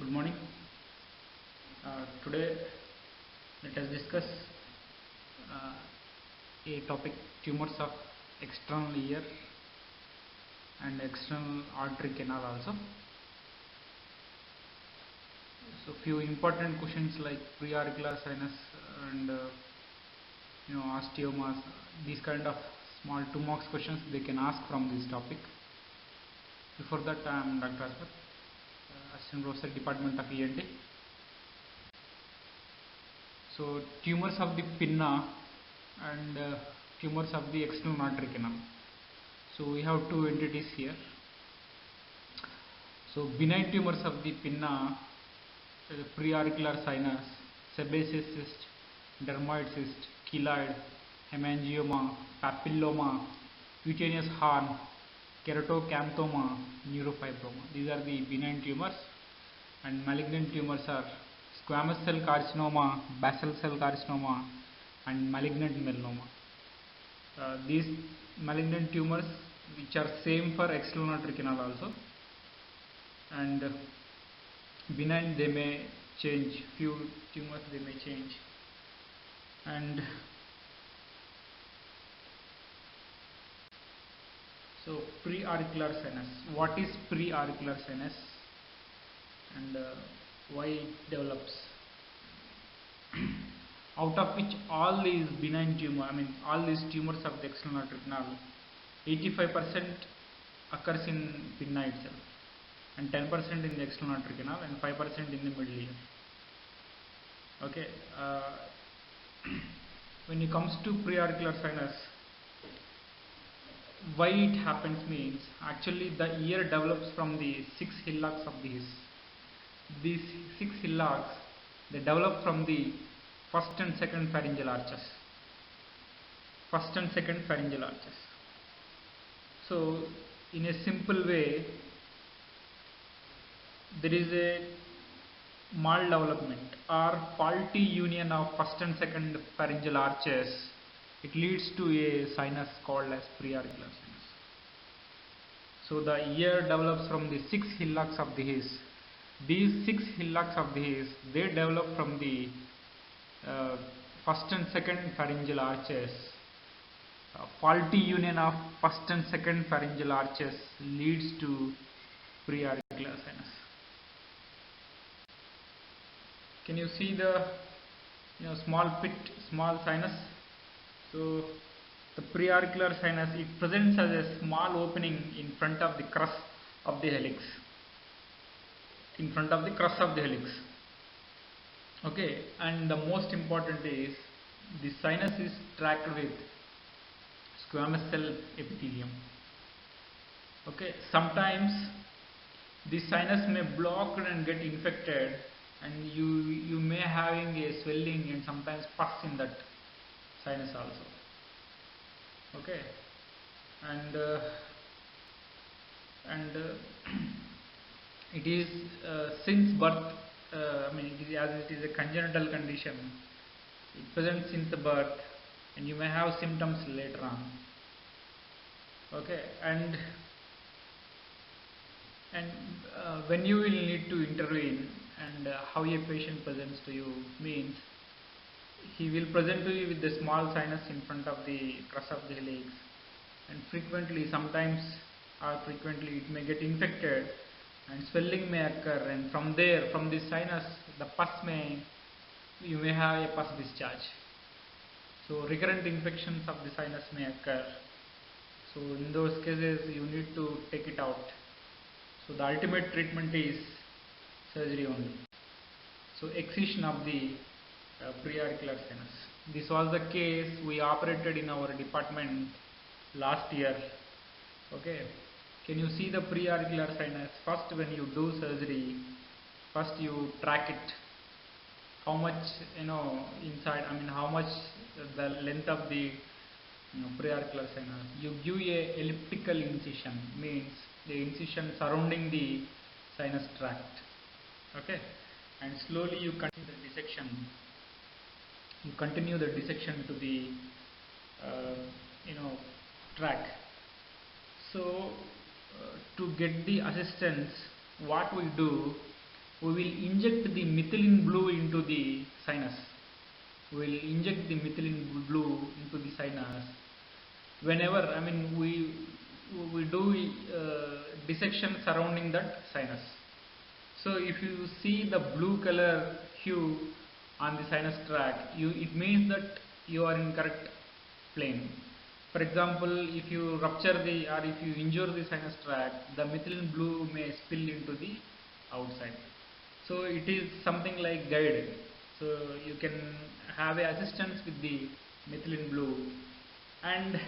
Good morning. Today, let us discuss uh, a topic: tumors of external ear and external artery canal also. So, few important questions like preauricular sinus and osteomas. These kind of small 2 marks questions they can ask from this topic. Before that, I am Dr. Aspat, Assistant Professor, Department of ENT. So, tumors of the pinna and tumors of the external artery canal. So, we have two entities here. So, benign tumors of the pinna, preauricular sinus, sebaceous cyst, dermoid cyst, keloid, hemangioma, papilloma, cutaneous horn, keratocanthoma, neurofibroma. These are the benign tumors, and malignant tumors are squamous cell carcinoma, basal cell carcinoma, and malignant melanoma. These malignant tumors, which are same for external artery canal also, and benign they may change, few tumors they may change. And so, preauricular sinus. What is preauricular sinus and why it develops? Out of which all these benign tumor, all these tumors of the external artery canal, 85% occurs in pinna itself, and 10% in the external artery canal, and 5% in the middle ear. Okay, when it comes to preauricular sinus, why it happens means actually the ear develops from the 6 hillocks of the his. These 6 hillocks they develop from the first and second pharyngeal arches. First and second pharyngeal arches. So, in a simple way, there is a maldevelopment or faulty union of first and second pharyngeal arches. It leads to a sinus called as preauricular sinus. So, the ear develops from the 6 hillocks of the his. These 6 hillocks of the his, they develop from the first and second pharyngeal arches. Faulty union of first and second pharyngeal arches leads to preauricular sinus. Can you see the small pit, small sinus? So, the preauricular sinus, it presents as a small opening in front of the crus of the helix. In front of the crus of the helix. Okay, and the most important is the sinus is tracked with squamous cell epithelium. Okay, sometimes the sinus may block and get infected, and you may having a swelling and sometimes pus in that sinus also. Okay, and it is since birth. It is a congenital condition. It presents since the birth, and you may have symptoms later on. Okay, and when you will need to intervene, and how a patient presents to you means he will present to you with the small sinus in front of the crus of the helix, and sometimes or frequently it may get infected and swelling may occur, and from the sinus the you may have a pus discharge. So recurrent infections of the sinus may occur. So in those cases you need to take it out. So the ultimate treatment is surgery only. So excision of the preauricular sinus. This was the case we operated in our department last year. Okay, can you see the preauricular sinus? First, when you do surgery, first you track it. How much inside? How much the length of the preauricular sinus? You give a elliptical incision, means the incision surrounding the sinus tract. Okay, and slowly you continue the dissection. You continue the dissection to the track. So to get the assistance, what we do, we will inject the methylene blue into the sinus. We will inject the methylene blue into the sinus whenever, I mean, we do dissection surrounding that sinus. So if you see the blue color hue on the sinus tract, it means that you are in correct plane. For example, if you rupture the or if you injure the sinus tract, the methylene blue may spill into the outside. So it is something like guide. So you can have a assistance with the methylene blue. And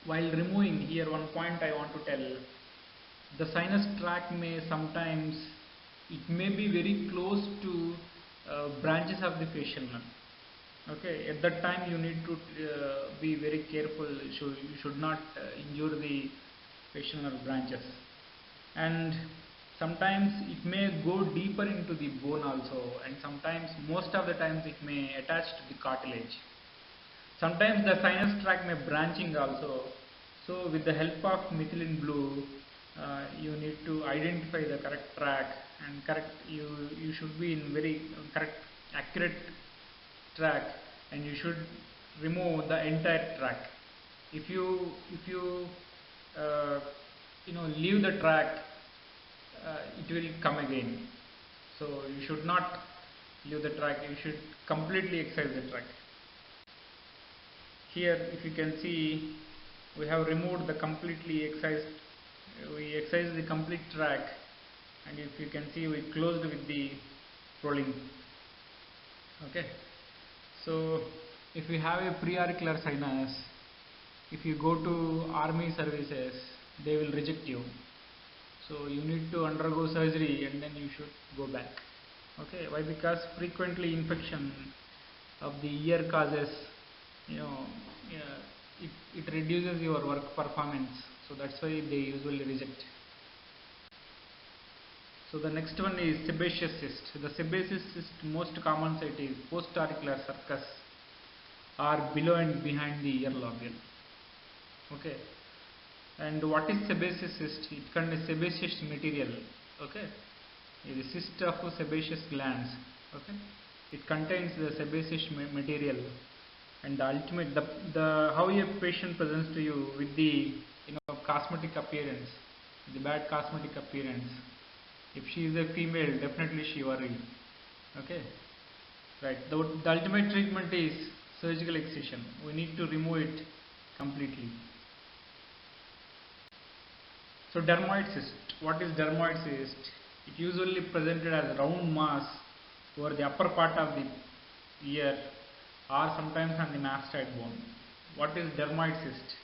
while removing, here one point I want to tell, the sinus tract may sometimes, it may be very close to branches of the facial nerve. Okay, at that time you need to be very careful. You should not injure the facial nerve branches. And sometimes it may go deeper into the bone also, and sometimes, most of the times, it may attach to the cartilage. Sometimes the sinus tract may branching also. So with the help of methylene blue, you need to identify the correct track, and you should be in very correct, accurate track, and you should remove the entire track. If you leave the track, it will come again. So you should not leave the track. You should completely excise the track. Here, if you can see, we have removed the completely excised. We excised the complete track, and if you can see, we closed with the rolling. Okay. So if you have a preauricular sinus, if you go to army services, they will reject you. So you need to undergo surgery and then you should go back. Okay. Why? Because frequently infection of the ear causes, it reduces your work performance. So that's why they usually reject. So the next one is sebaceous cyst. The sebaceous cyst, most common site is post-auricular sulcus or below and behind the ear lobule. Okay. And what is sebaceous cyst? It contains sebaceous material. Okay. It is cyst of sebaceous glands. Okay. It contains the sebaceous material, and the ultimate, the how a patient presents to you with the cosmetic appearance, the bad cosmetic appearance. If she is a female, definitely she worry. Okay. Right. The ultimate treatment is surgical excision. We need to remove it completely. So dermoid cyst. What is dermoid cyst? It usually presented as round mass over the upper part of the ear, or sometimes on the mastoid bone. What is dermoid cyst?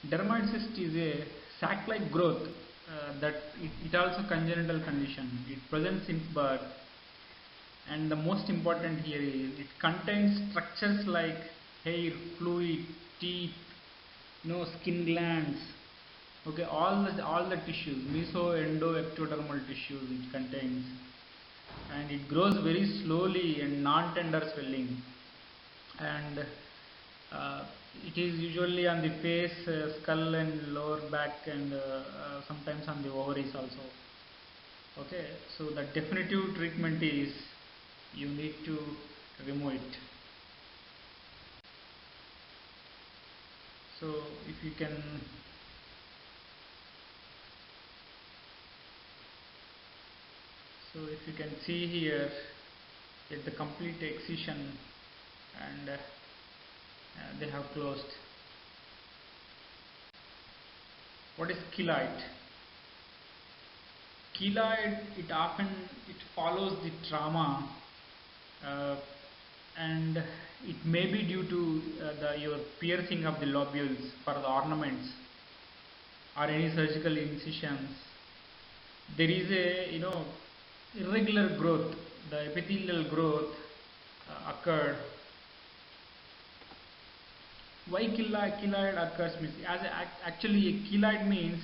Dermoid cyst is a sac-like growth that it also congenital condition. It presents since birth, and the most important here is it contains structures like hair, fluid, teeth, skin glands. Okay, all the tissues, meso, endo, ectodermal tissues it contains, and it grows very slowly and non-tender swelling, and it is usually on the face, skull and lower back, and sometimes on the ovaries also. Okay, so the definitive treatment is you need to remove it. So if you can see here, get the complete excision, and they have closed. What is keloid? Keloid, it follows the trauma, and it may be due to your piercing of the lobules for the ornaments or any surgical incisions. There is a irregular growth, the epithelial growth occurred. Why keloid occurs means, actually a keloid means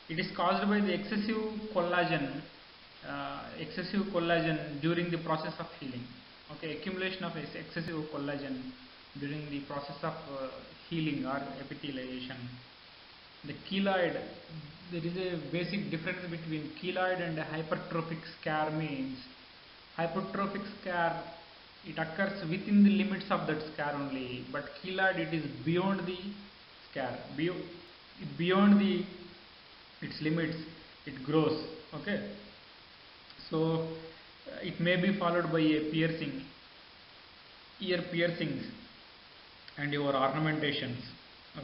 it is caused by the excessive collagen during the process of healing. Okay, accumulation of excessive collagen during the process of healing or epithelialization. The keloid, there is a basic difference between keloid and a hypertrophic scar. Means hypertrophic scar, it occurs within the limits of that scar only, but keloid, it is beyond the scar, beyond the its limits, it grows. Okay, so it may be followed by a piercing, ear piercings, and your ornamentations.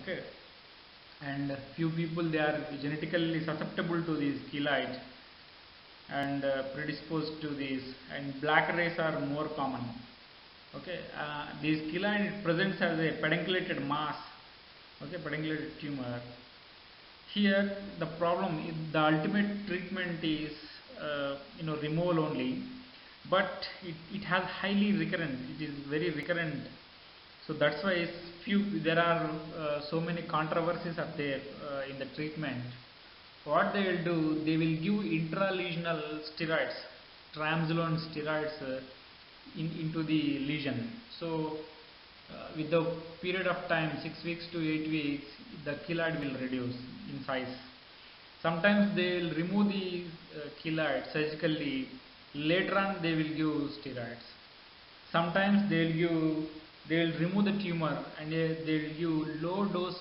Okay, and few people, they are genetically susceptible to these keloids and predisposed to these, and black rays are more common. Okay, these keloid, it presents as a pedunculated mass. Okay, pedunculated tumor. Here the problem is, the ultimate treatment is removal only, but it has highly recurrent, it is very recurrent. So that's why there are so many controversies are there in the treatment. What they will do, they will give intralesional steroids, triamcinolone steroids into the lesion. So with the period of time, 6 weeks to 8 weeks, the keloid will reduce in size. Sometimes they will remove the keloid surgically. Later on, they will give steroids. Sometimes they will remove the tumor and they will give low dose,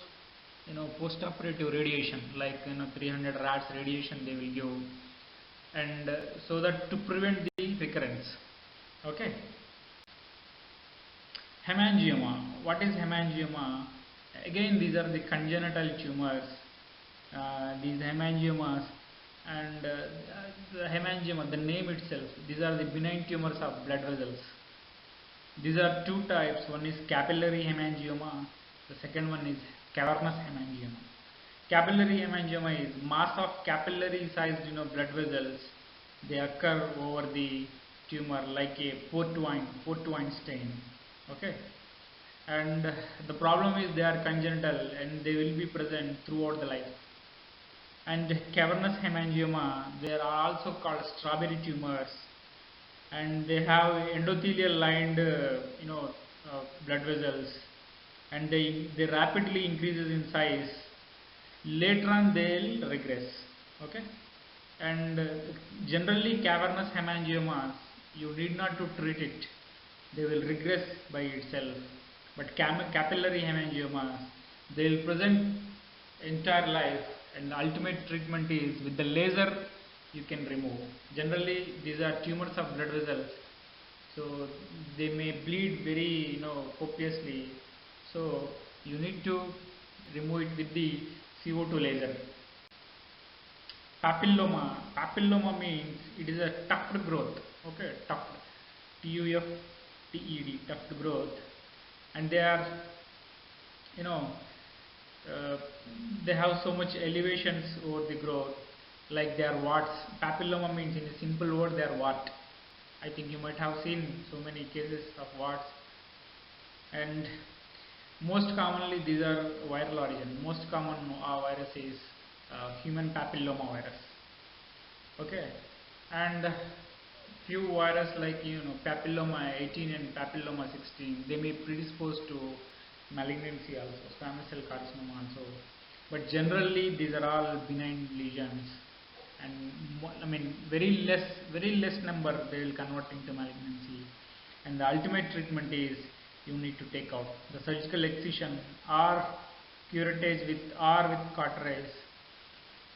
post-operative radiation, like 300 rads radiation they will give, and so that to prevent the recurrence. Okay. Hemangioma. What is hemangioma? Again, these are the congenital tumors. These hemangiomas, and the hemangioma, the name itself, these are the benign tumors of blood vessels. These are two types. One is capillary hemangioma. The second one is cavernous hemangioma. Capillary hemangioma is mass of capillary sized blood vessels. They occur over the tumor like a port wine stain. Okay, and the problem is they are congenital and they will be present throughout the life. And cavernous hemangioma, they are also called strawberry tumors, and they have endothelial lined blood vessels, and they rapidly increases in size. Later on they will regress. Okay, and generally cavernous hemangiomas, you need not to treat it, they will regress by itself. But capillary hemangiomas, they will present entire life, and the ultimate treatment is with the laser you can remove. Generally these are tumors of blood vessels, so they may bleed very copiously, so you need to remove it with the CO2 laser. Papilloma means it is a tufted growth. Okay, tuft, TUFTED, tuft growth, and they are they have so much elevations over the growth, like they are warts. Papilloma means, in a simple word, they are wart. I think you might have seen so many cases of warts, and most commonly these are viral origin. Most common virus is human papilloma virus. Okay, and few virus like papilloma 18 and papilloma 16, they may predispose to malignancy also, squamous cell carcinoma also, but generally these are all benign lesions, and very less number they will convert into malignancy, and the ultimate treatment is you need to take out the surgical excision or curettage with cauterise.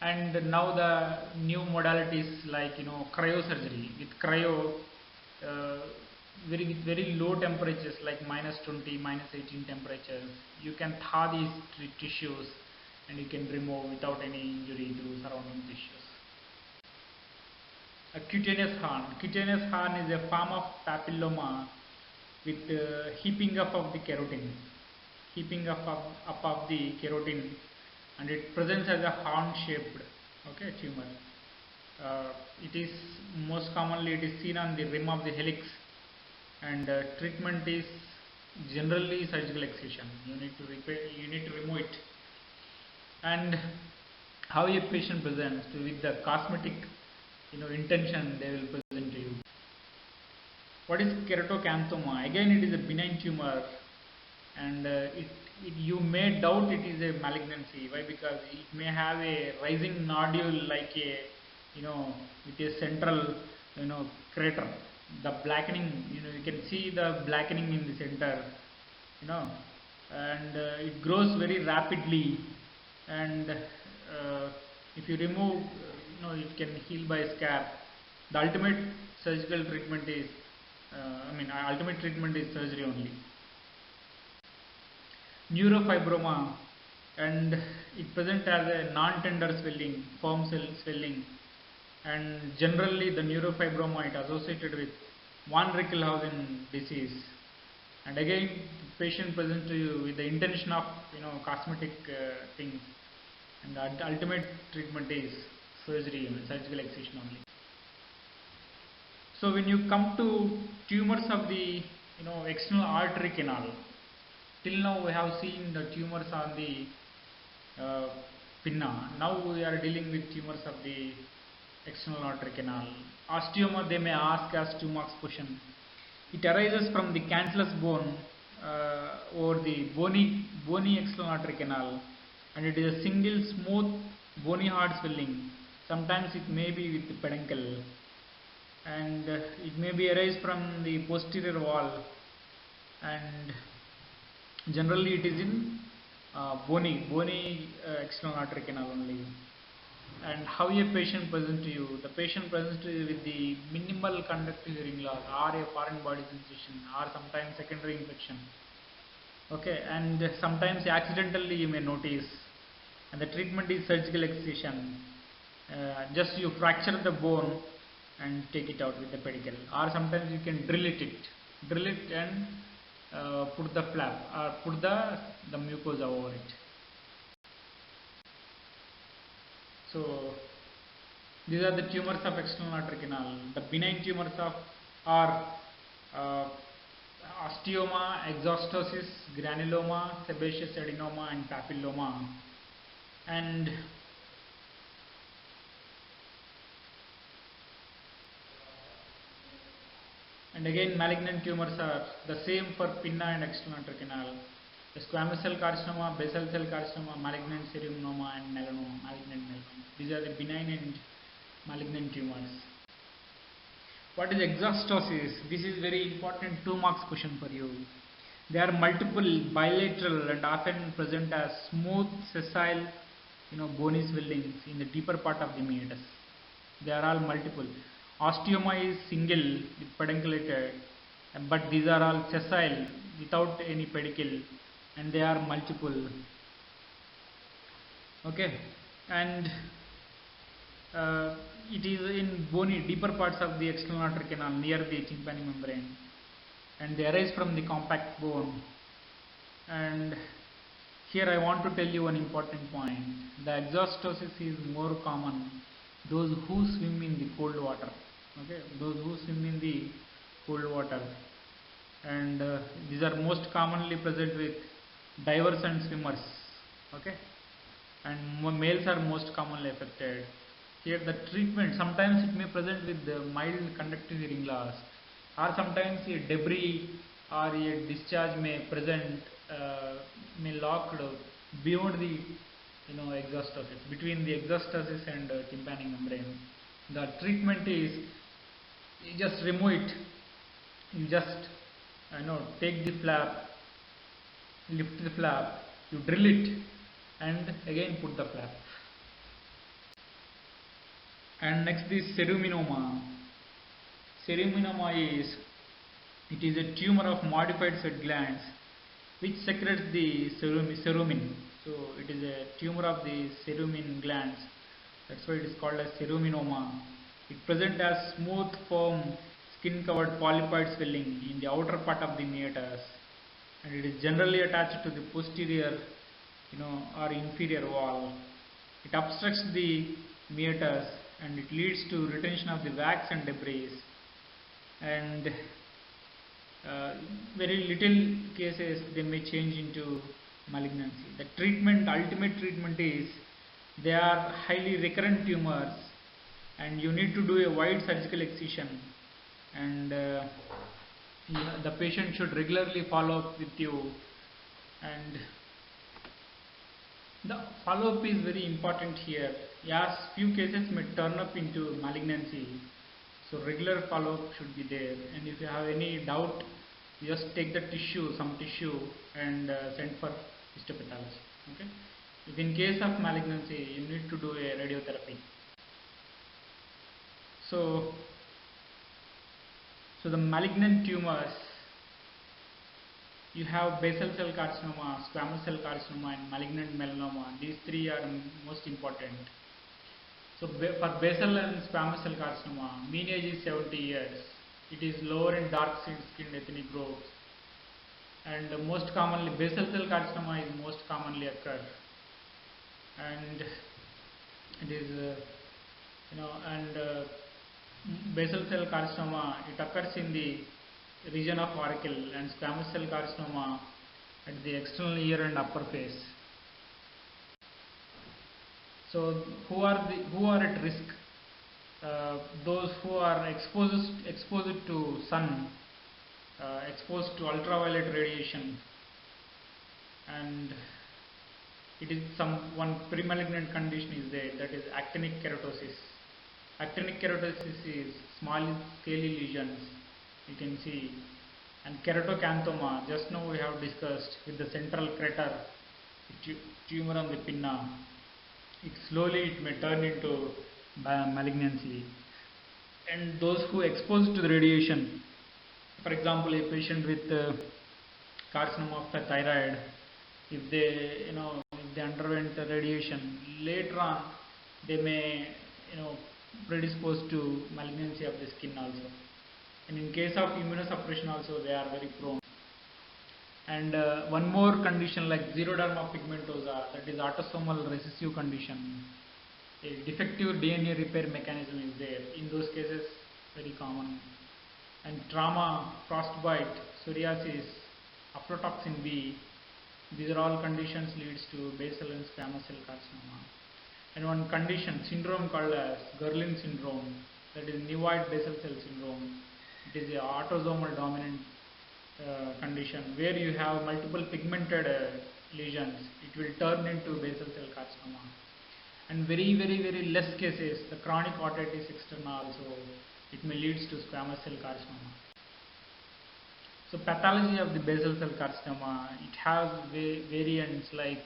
And now the new modalities like cryosurgery. With cryo, with very low temperatures like -20, -18 temperatures, you can thaw these tissues and you can remove without any injury to surrounding tissues. A cutaneous horn. Cutaneous horn is a form of papilloma with heaping up of the keratin, of the keratin, and it presents as a horn-shaped tumor. It is most commonly seen on the rim of the helix, and treatment is generally surgical excision. You need to remove it. And how a patient presents with the cosmetic intention, they will present to you. What is keratocanthoma? Again, it is a benign tumor, and you may doubt it is a malignancy. Why? Because it may have a rising nodule like a, with a central, crater. The blackening, you can see the blackening in the center, you know and it grows very rapidly, and if you remove, it can heal by scab. The ultimate surgical treatment is ultimate treatment is surgery only. Neurofibroma, and it presents as a non-tender swelling, firm cell swelling, and generally the neurofibroma is associated with von Reichelhausen disease. And again, patient presents to you with the intention of cosmetic things, and the ultimate treatment is surgery, surgical excision only. So when you come to tumors of the external artery canal, till now we have seen the tumors on the pinna. Now we are dealing with tumors of the external artery canal. Osteoma, they may ask as 2 marks question. It arises from the cancellous bone or the bony external artery canal, and it is a single smooth bony hard swelling. Sometimes it may be with the peduncle, and it may be arise from the posterior wall, and generally it is in bony external artery canal only. And how a patient presents to you? The patient presents to you with the minimal conductive hearing loss or a foreign body sensation or sometimes secondary infection. Okay, and sometimes accidentally you may notice, and the treatment is surgical excision. Just you fracture the bone and take it out with the pedicle, or sometimes you can drill it and put the flap or put the mucosa over it. So these are the tumors of external artery canal. The benign tumors are osteoma, exostosis, granuloma, sebaceous adenoma, and papilloma. And again, malignant tumors are the same for pinna and external artery canal. The squamous cell carcinoma, basal cell carcinoma, malignant ceruminoma, and malignant melanoma. These are the benign and malignant tumors. What is exostosis? This is very important 2 marks question for you. They are multiple, bilateral, and often present as smooth, sessile, bony swellings in the deeper part of the meatus. They are all multiple. Osteoma is single with pedunculated, but these are all sessile without any pedicle, and they are multiple. Okay, and it is in bony, deeper parts of the external artery canal near the tympanic membrane, and they arise from the compact bone. And here I want to tell you one important point. The exostosis is more common those who swim in the cold water. Okay, those who swim in the cold water, and these are most commonly present with divers and swimmers. Okay, and males are most commonly affected. Here the treatment, sometimes it may present with the mild conductive hearing loss, or sometimes a debris or a discharge may present, may locked beyond the exostosis, between the exostosis and tympanic membrane. The treatment is, you just remove it, you just take the flap, lift the flap, you drill it, and again put the flap. And next is ceruminoma. Ceruminoma is a tumor of modified sweat glands which secretes the cerumen. So it is a tumor of the cerumen glands. That's why it is called as ceruminoma. It presents as smooth, firm, skin-covered polypoid swelling in the outer part of the meatus, and it is generally attached to the posterior, or inferior wall. It obstructs the meatus, and it leads to retention of the wax and debris. And very little cases they may change into malignancy. The treatment, ultimate treatment is, they are highly recurrent tumors, and you need to do a wide surgical excision, and the patient should regularly follow up with you And the follow-up is very important here. Yes, few cases may turn up into malignancy, so regular follow-up should be there. And if you have any doubt, you just take the tissue, some tissue, and send for histopathology. Okay. If in case of malignancy, you need to do a radiotherapy. So the malignant tumors, you have basal cell carcinoma, squamous cell carcinoma, and malignant melanoma. These three are most important. So for basal and squamous cell carcinoma, mean age is 70 years. It is lower in dark skinned ethnic groups, and most commonly basal cell carcinoma is most commonly occur, and it is basal cell carcinoma, it occurs in the region of auricle, and squamous cell carcinoma at the external ear and upper face. So who are at risk? Those who are exposed to sun, exposed to ultraviolet radiation, and it is one premalignant condition is there, that is actinic keratosis. Actinic keratosis is small scaly lesions, you can see, and keratocanthoma, just now we have discussed, with the central crater tumor on the pinna. It may turn into malignancy. And those who exposed to the radiation, for example, a patient with carcinoma of the thyroid, if they underwent the radiation, later on they may predispose to malignancy of the skin also. And in case of immunosuppression also, they are very prone. And one more condition like xeroderma pigmentosa, that is autosomal recessive condition. A defective DNA repair mechanism is there. In those cases, very common. And trauma, frostbite, psoriasis, aflatoxin B, these are all conditions leads to basal and squamous cell carcinoma. And one condition, syndrome called as Gerlin syndrome, that is nevoid basal cell syndrome. It is a autosomal dominant condition where you have multiple pigmented lesions. It will turn into basal cell carcinoma. And very less cases, the chronic otitis externa also, it may leads to squamous cell carcinoma. So pathology of the basal cell carcinoma, it has variants like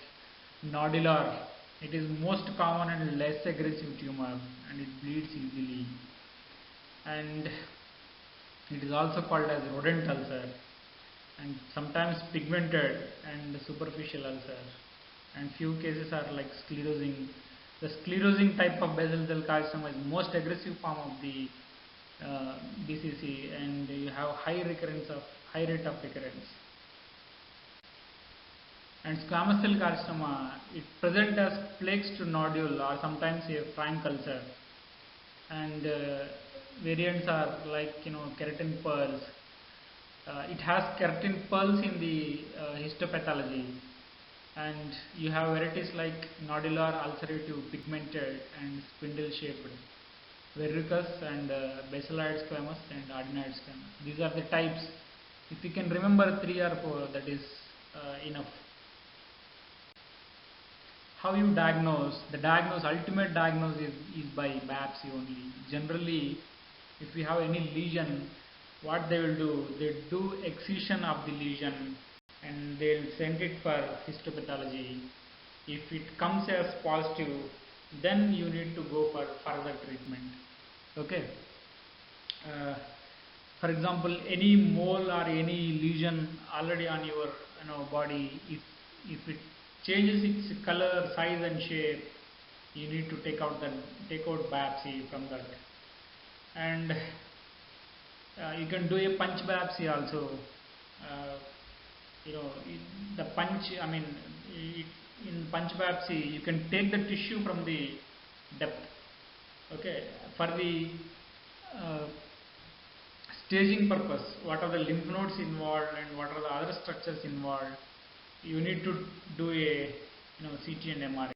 nodular. It is most common and less aggressive tumor, and it bleeds easily. And it is also called as rodent ulcer, and sometimes pigmented and superficial ulcer, and few cases are like sclerosing. The sclerosing type of basal cell carcinoma is most aggressive form of the BCC, and you have high rate of recurrence. And squamous cell carcinoma, it presents as plaques to nodule or sometimes a frank ulcer, and variants are like keratin pearls. It has keratin pearls in the histopathology, and you have varieties like nodular, ulcerative, pigmented, and spindle shaped, verrucous, and basaloid squamous, and adenoid squamous. These are the types. If you can remember 3 or 4, that is enough. How you diagnose? The ultimate diagnosis is by biopsy only. Generally, if you have any lesion, what they will do, they do excision of the lesion and they will send it for histopathology. If it comes as positive, then you need to go for further treatment. Okay. For example, any mole or any lesion already on your body, if it changes its color, size and shape, you need to take out biopsy from that. And you can do a punch biopsy also. The punch, in punch biopsy, you can take the tissue from the depth. Okay, for the staging purpose, what are the lymph nodes involved and what are the other structures involved, you need to do a CT and MRI.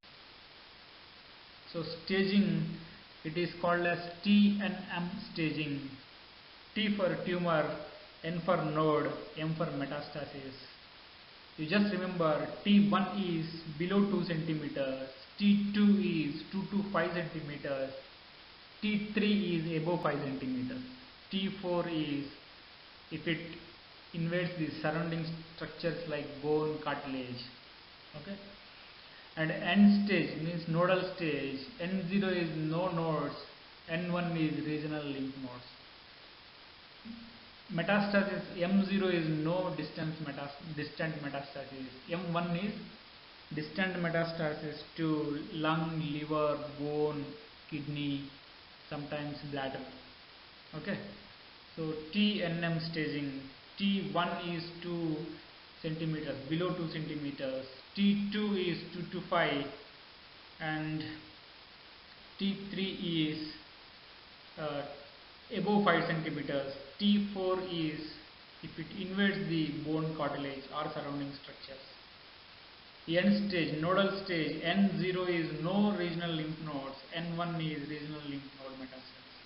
So staging, it is called as T and M staging. T for tumor, N for node, M for metastasis. You just remember T1 is below 2 centimeters, T2 is 2 to 5 centimeters, T3 is above 5 centimeters, T4 is if it invades the surrounding structures like bone, cartilage. Okay. And end stage means nodal stage. N0 is no nodes, N1 is regional lymph nodes. Metastasis M0 is no distant metastasis. M1 is distant metastasis to lung, liver, bone, kidney, sometimes bladder. Okay. So TNM staging. T1 is 2 centimeters, below 2 centimeters. T2 is 2 to 5, and T3 is above 5 centimeters. T4 is if it invades the bone, cartilage or surrounding structures. End stage, nodal stage. N0 is no regional lymph nodes, N1 is regional lymph node metastasis.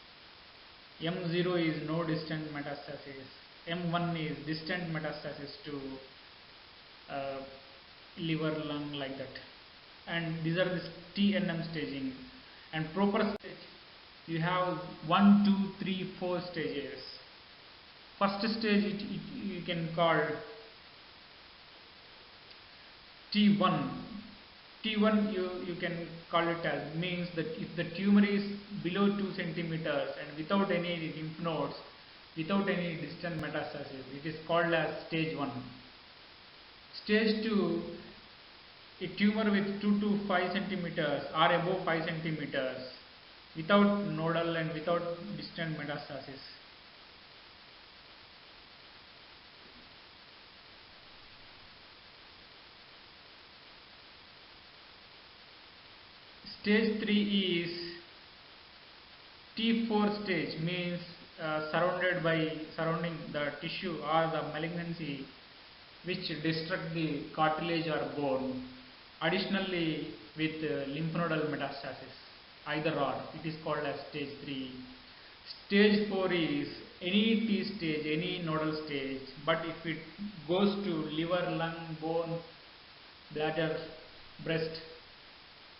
M0 is no distant metastasis, M1 is distant metastasis to liver, lung, like that. And these are the TNM staging. And proper stage, you have 1, 2, 3, 4 stages. First stage you can call T1. T1 you can call it as means that if the tumor is below 2 centimeters and without any lymph nodes, without any distant metastasis, it is called as stage 1. Stage 2, a tumor with 2 to 5 centimeters or above 5 centimeters without nodal and without distant metastasis. Stage 3 is T4 stage, means surrounding the tissue or the malignancy which destruct the cartilage or bone. Additionally, with lymph nodal metastasis, either or, it is called as stage 3. Stage 4 is any T stage, any nodal stage, but if it goes to liver, lung, bone, bladder, breast,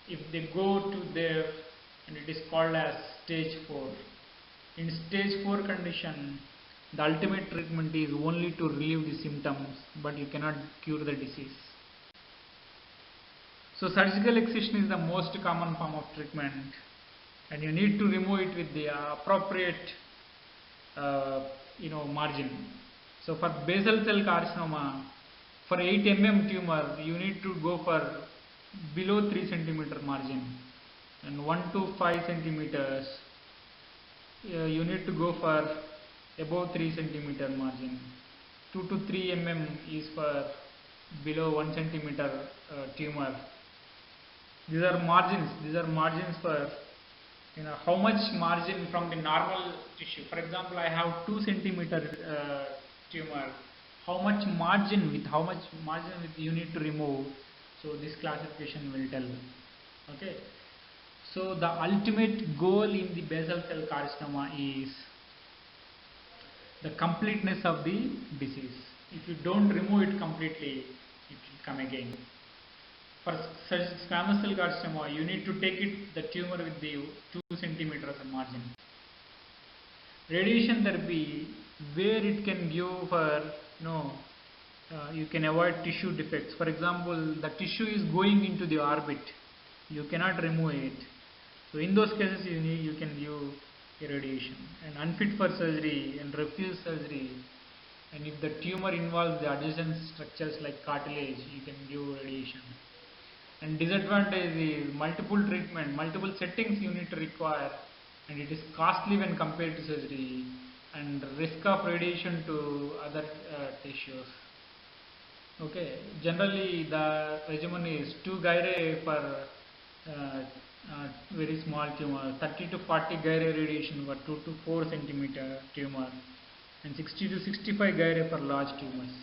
if they go to there, and it is called as stage 4. In stage 4 condition, the ultimate treatment is only to relieve the symptoms, but you cannot cure the disease. So surgical excision is the most common form of treatment, and you need to remove it with the appropriate margin. So for basal cell carcinoma, for 8 mm tumor, you need to go for below 3 centimeter margin, and 1 to 5 centimeters you need to go for above 3 centimeter margin. 2 to 3 mm is for below 1 centimeter tumor. These are margins for how much margin from the normal tissue. For example, I have 2 centimeter tumor. How much margin you need to remove? So this classification will tell. Okay. So the ultimate goal in the basal cell carcinoma is the completeness of the disease. If you don't remove it completely, it will come again. For squamous cell carcinoma, you need to take the tumor with the 2 centimeters margin. Radiation therapy, where it can give for you can avoid tissue defects. For example, the tissue is going into the orbit, you cannot remove it. So in those cases, you can give irradiation. And unfit for surgery and refuse surgery, and if the tumor involves the adjacent structures like cartilage, you can give radiation. And disadvantage is multiple treatment, multiple settings you need to require, and it is costly when compared to surgery, and risk of radiation to other tissues. Okay, generally the regimen is 2 gyre for very small tumor, 30 to 40 gyre radiation for 2 to 4 centimeter tumor, and 60 to 65 gyre for large tumors.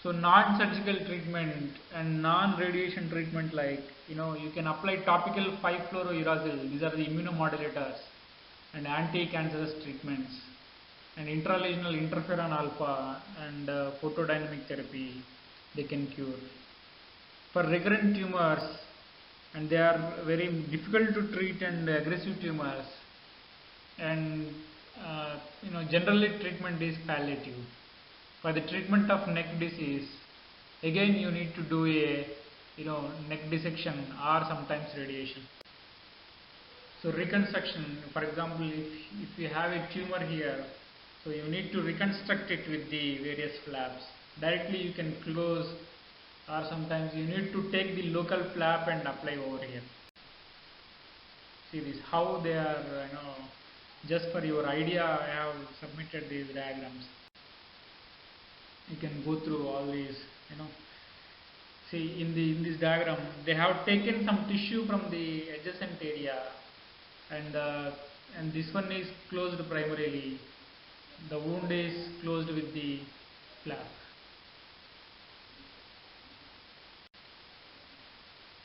So non-surgical treatment and non-radiation treatment, like you can apply topical 5-fluorouracil. These are the immunomodulators and anti-cancerous treatments. and intralesional interferon alpha and photodynamic therapy they can cure. For recurrent tumors, and they are very difficult to treat and aggressive tumors, and generally treatment is palliative. For the treatment of neck disease, again you need to do a neck dissection or sometimes radiation. So reconstruction, for example, if you have a tumor here, so you need to reconstruct it with the various flaps. Directly you can close, or sometimes you need to take the local flap and apply over here. See this, how they are, just for your idea I have submitted these diagrams. You can go through all these, see in this diagram they have taken some tissue from the adjacent area, and this one is closed primarily. The wound is closed with the flap.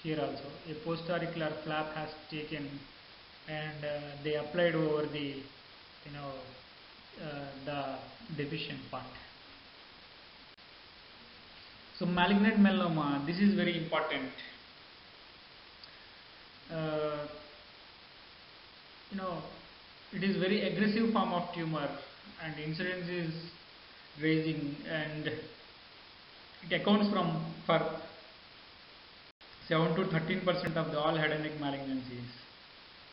Here also a postauricular flap has taken, and they applied over the the deficient part. So malignant melanoma, this is very important. It is very aggressive form of tumor, and incidence is rising, and it accounts for 7 to 13% of the all head and neck malignancies,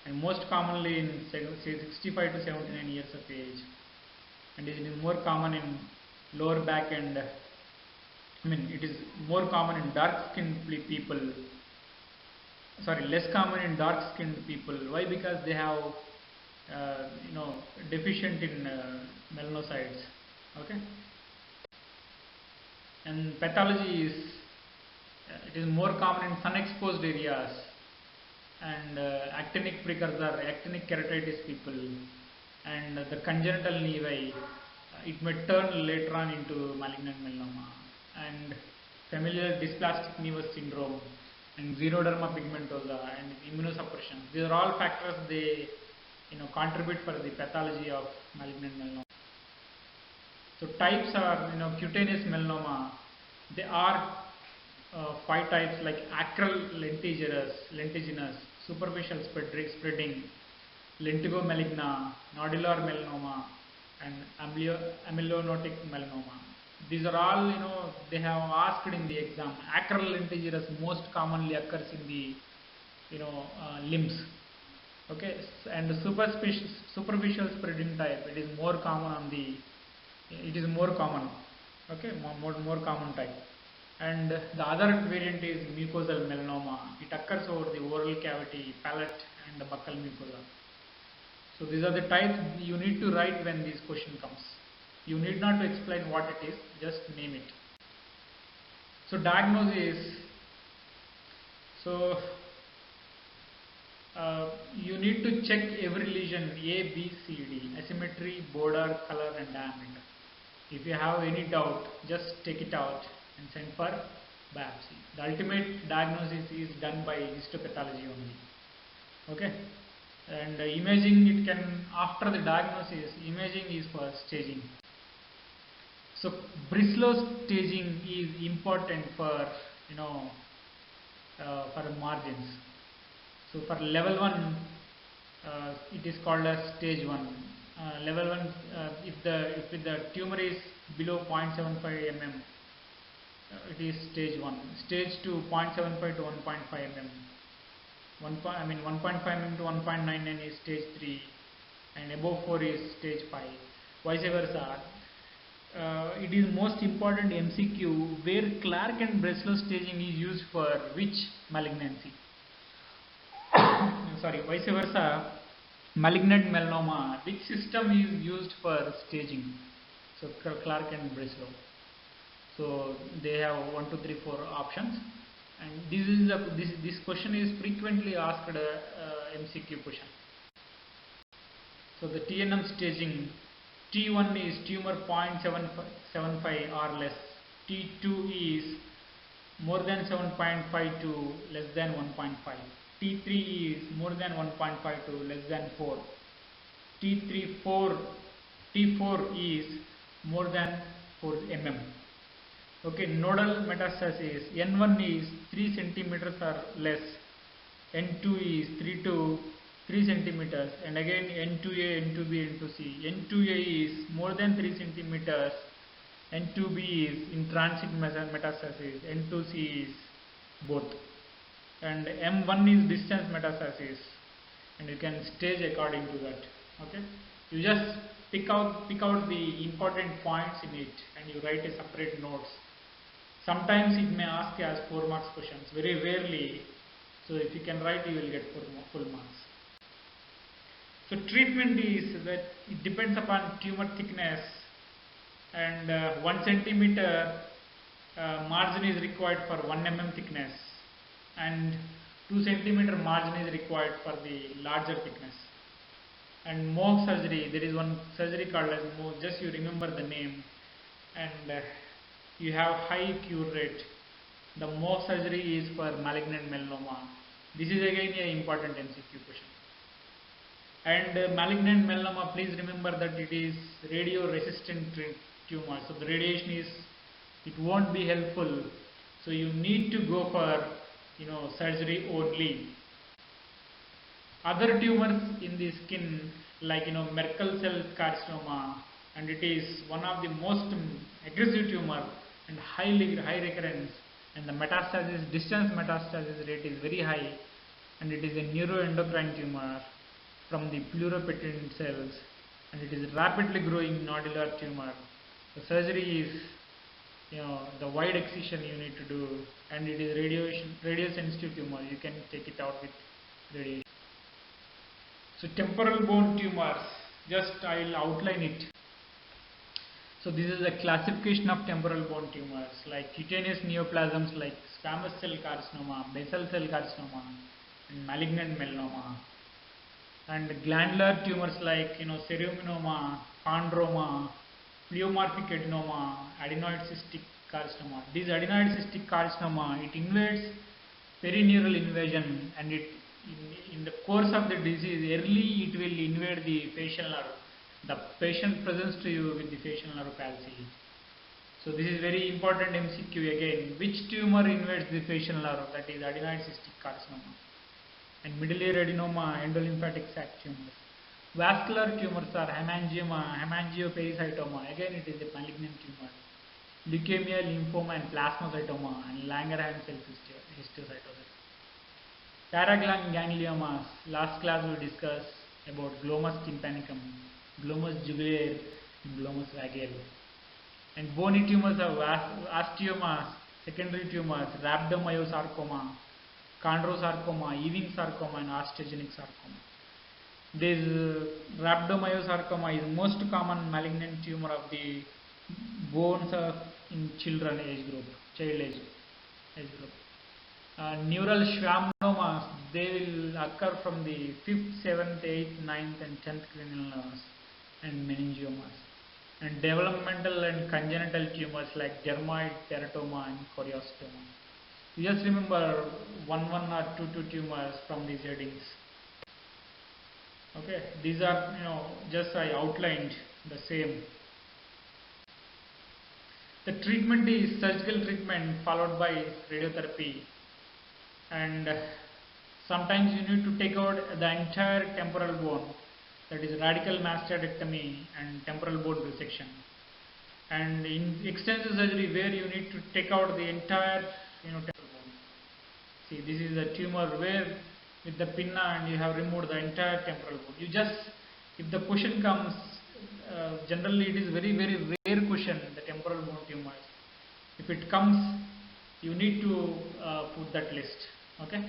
and most commonly in say 65 to 79 years of age, and it is more common in lower back, and it is more common in dark skinned people. Sorry, less common in dark skinned people. Why? Because they have deficient in melanocytes. Okay, and pathology is it is more common in sun exposed areas, and actinic precursor, actinic keratitis people, and the congenital nevi. It may turn later on into malignant melanoma, and familial dysplastic nevus syndrome, and xenoderma pigmentosa, and immunosuppression. These are all factors they contribute for the pathology of malignant melanoma. So types are cutaneous melanoma. There are 5 types, like acral lentiginous, superficial spreading, lentigo maligna, nodular melanoma, and amylonotic melanoma. These are all they have asked in the exam. Acral lentiginous most commonly occurs in the limbs. Okay, and superficial spreading type, it is more common okay, more common type. And the other variant is mucosal melanoma. It occurs over the oral cavity, palate, and the buccal mucosa. So these are the types you need to write when this question comes. You need not to explain what it is, just name it. So diagnosis. So you need to check every lesion A, B, C, D, asymmetry, border, color, and diameter. If you have any doubt, just take it out and send for biopsy. The ultimate diagnosis is done by histopathology only. Okay, and imaging, it can, after the diagnosis, imaging is for staging. So Breslow staging is important for for margins. So for level 1, it is called as stage 1. Level 1, if the tumor is below 0.75 mm, it is stage 1. Stage 2, 0.75 to 1.5 mm. 1.5 mm to 1.99 is stage 3, and above 4 is stage 5. Vice versa. It is most important MCQ, where Clark and Breslow staging is used for which malignancy. Sorry, vice versa. Malignant melanoma, which system is used for staging? So Clark and Breslow. So they have 1, 2, 3, 4 options, and this question is frequently asked MCQ question. So the TNM staging, T1 is tumor 0.775 or less, T2 is more than 7.5 to less than 1.5, T3 is more than 1.5 to less than 4, T3 4, T4 is more than 4 mm. Okay, nodal metastasis N1 is 3 centimeters or less, N2 is 3 centimeters, and again N2A, N2B, N2C. N2A is more than 3 centimeters, N2B is in transit metastasis, N2C is both, and M1 is distance metastasis, and you can stage according to that. Okay, you just pick out the important points in it and you write a separate notes. Sometimes it may ask as 4 marks questions, very rarely. So if you can write, you will get full marks. So treatment is that it depends upon tumor thickness, and 1 centimeter margin is required for 1 mm thickness, and 2 centimeter margin is required for the larger thickness. And Mohs surgery, there is one surgery called as Mohs, just you remember the name, and you have high cure rate. The Mohs surgery is for malignant melanoma. This is again an important MCQ question. And malignant melanoma, please remember that it is radio resistant tumor. So the radiation it won't be helpful. So you need to go for surgery only. Other tumors in the skin, like Merkel cell carcinoma, and it is one of the most aggressive tumor and high recurrence, and the metastasis, distance metastasis rate is very high, and it is a neuroendocrine tumor from the pleuropeptide cells, and it is rapidly growing nodular tumor. The surgery is the wide excision you need to do, and it is radio sensitive tumor. You can take it out with radiation. So temporal bone tumors, just I will outline it. So this is a classification of temporal bone tumors like cutaneous neoplasms like squamous cell carcinoma, basal cell carcinoma, and malignant melanoma, and glandular tumors like ceruminoma, chondroma, pleomorphic adenoma, adenoid cystic carcinoma. This adenoid cystic carcinoma, it invades perineural invasion, and in the course of the disease, early it will invade the facial nerve. The patient presents to you with the facial nerve palsy. So this is very important MCQ again. Which tumor invades the facial nerve? That is adenoid cystic carcinoma. And medullary adenoma, endolymphatic sac tumors. Vascular tumors are hemangioma, hemangiopericytoma. Again it is a malignant tumor. Leukemia, lymphoma, and plasmacytoma, and Langerhans cell histiocytosis. Paragangliomas, last class we discussed about glomus tympanicum, glomus jugulare, and glomus vagale. And bony tumors are osteomas, secondary tumors, rhabdomyosarcoma, chondrosarcoma, Ewing sarcoma, and osteogenic sarcoma. This rhabdomyosarcoma is most common malignant tumor of the bones in children age group, child age group. Neural schwannomas, they will occur from the 5th, 7th, 8th, 9th, and 10th cranial nerves, and meningiomas. And developmental and congenital tumors like dermoid, teratoma, and choriostoma. You just remember 1 or 2 tumors from these headings. Okay, these are just I outlined the same. The treatment is surgical treatment followed by radiotherapy, and sometimes you need to take out the entire temporal bone, that is radical mastectomy and temporal bone resection. And in extensive surgery where you need to take out the entire temporal bone. See, this is a tumor where with the pinna and you have removed the entire temporal bone. You just, if the question comes, generally it is very rare question, the temporal bone tumors. If it comes, you need to put that list. Okay.